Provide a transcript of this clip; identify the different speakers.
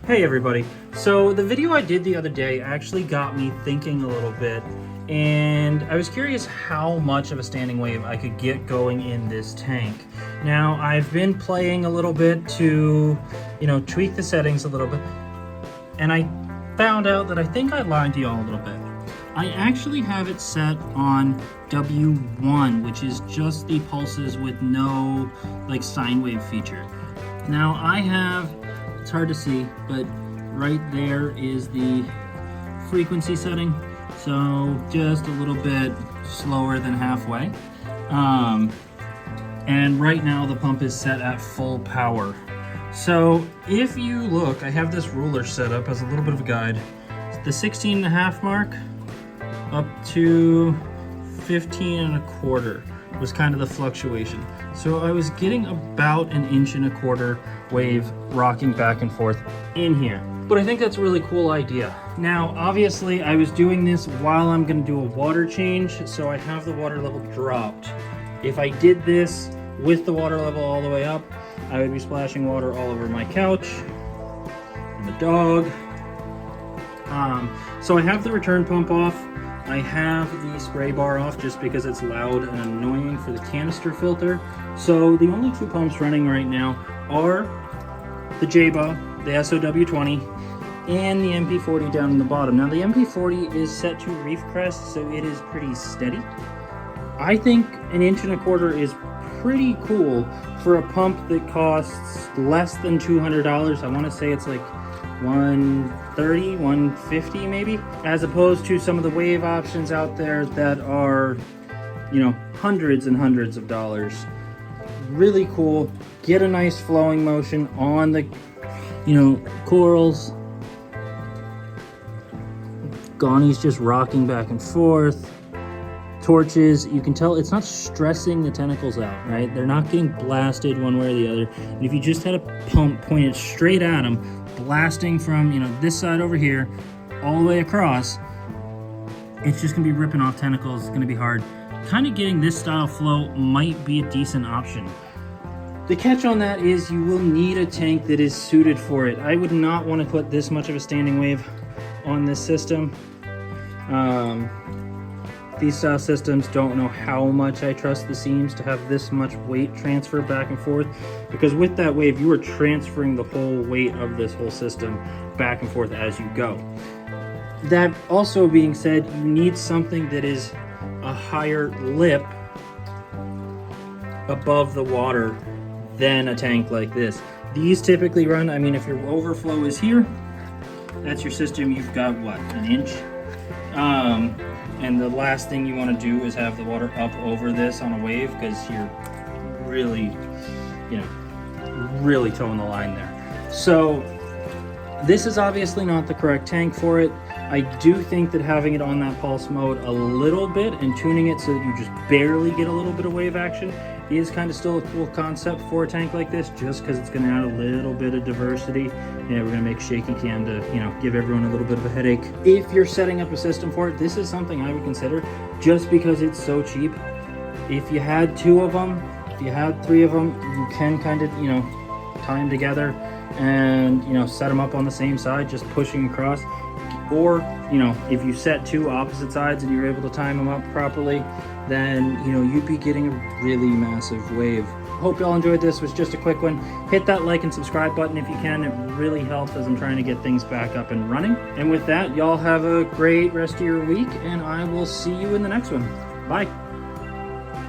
Speaker 1: Hey everybody. So the video I did the other day actually got me thinking a little bit, and I was curious how much of a standing wave I could get going in this tank. Now I've been playing a little bit to, tweak the settings a little bit, and I found out that I think I lied to y'all a little bit. I actually have it set on W1, which is just the pulses with no sine wave feature. Now I have, it's hard to see, but right there is the frequency setting. So just a little bit slower than halfway. And right now the pump is set at full power. So if you look, I have this ruler set up as a little bit of a guide. The 16.5 mark up to 15.25 was kind of the fluctuation. So I was getting about 1.25 wave rocking back and forth in here. But I think that's a really cool idea. Now, obviously I was doing this while I'm gonna do a water change, so I have the water level dropped. If I did this with the water level all the way up, I would be splashing water all over my couch and the dog. So I have the return pump off. I have the spray bar off just because it's loud and annoying for the canister filter. So the only two pumps running right now are the Jebao, the SOW-20, and the MP40 down in the bottom. Now the MP40 is set to Reef crest, so it is pretty steady. I think 1.25 is pretty cool for a pump that costs less than $200. I want to say it's like $130, $150 maybe, as opposed to some of the wave options out there that are, hundreds and hundreds of dollars. Really cool. Get a nice flowing motion on the, corals. Ghani's just rocking back and forth. Torches, you can tell it's not stressing the tentacles out, right? They're not getting blasted one way or the other. And if you just had a pump pointed straight at them, blasting from, this side over here all the way across, it's just gonna be ripping off tentacles. It's gonna be hard. Kind of getting this style flow might be a decent option. The catch on that is you will need a tank that is suited for it. I would not want to put this much of a standing wave on this system. These style systems, don't know how much I trust the seams to have this much weight transfer back and forth, because with that wave you are transferring the whole weight of this whole system back and forth as you go. That also being said, you need something that is a higher lip above the water than a tank like this. These typically run, if your overflow is here, that's your system, you've got what, 1 inch? And the last thing you want to do is have the water up over this on a wave, because you're really, really towing the line there. So this is obviously not the correct tank for it. I do think that having it on that pulse mode a little bit and tuning it so that you just barely get a little bit of wave action is kind of still a cool concept for a tank like this, just because it's going to add a little bit of diversity. We're going to make shaky cam to, give everyone a little bit of a headache. If you're setting up a system for it, this is something I would consider, just because it's so cheap. If you had 2 of them, if you had 3 of them, you can kind of, tie them together and, set them up on the same side, just pushing across. Or, if you set 2 opposite sides and you're able to time them up properly, then, you'd be getting a really massive wave. Hope y'all enjoyed this. It was just a quick one. Hit that like and subscribe button if you can. It really helps as I'm trying to get things back up and running. And with that, y'all have a great rest of your week, and I will see you in the next one. Bye.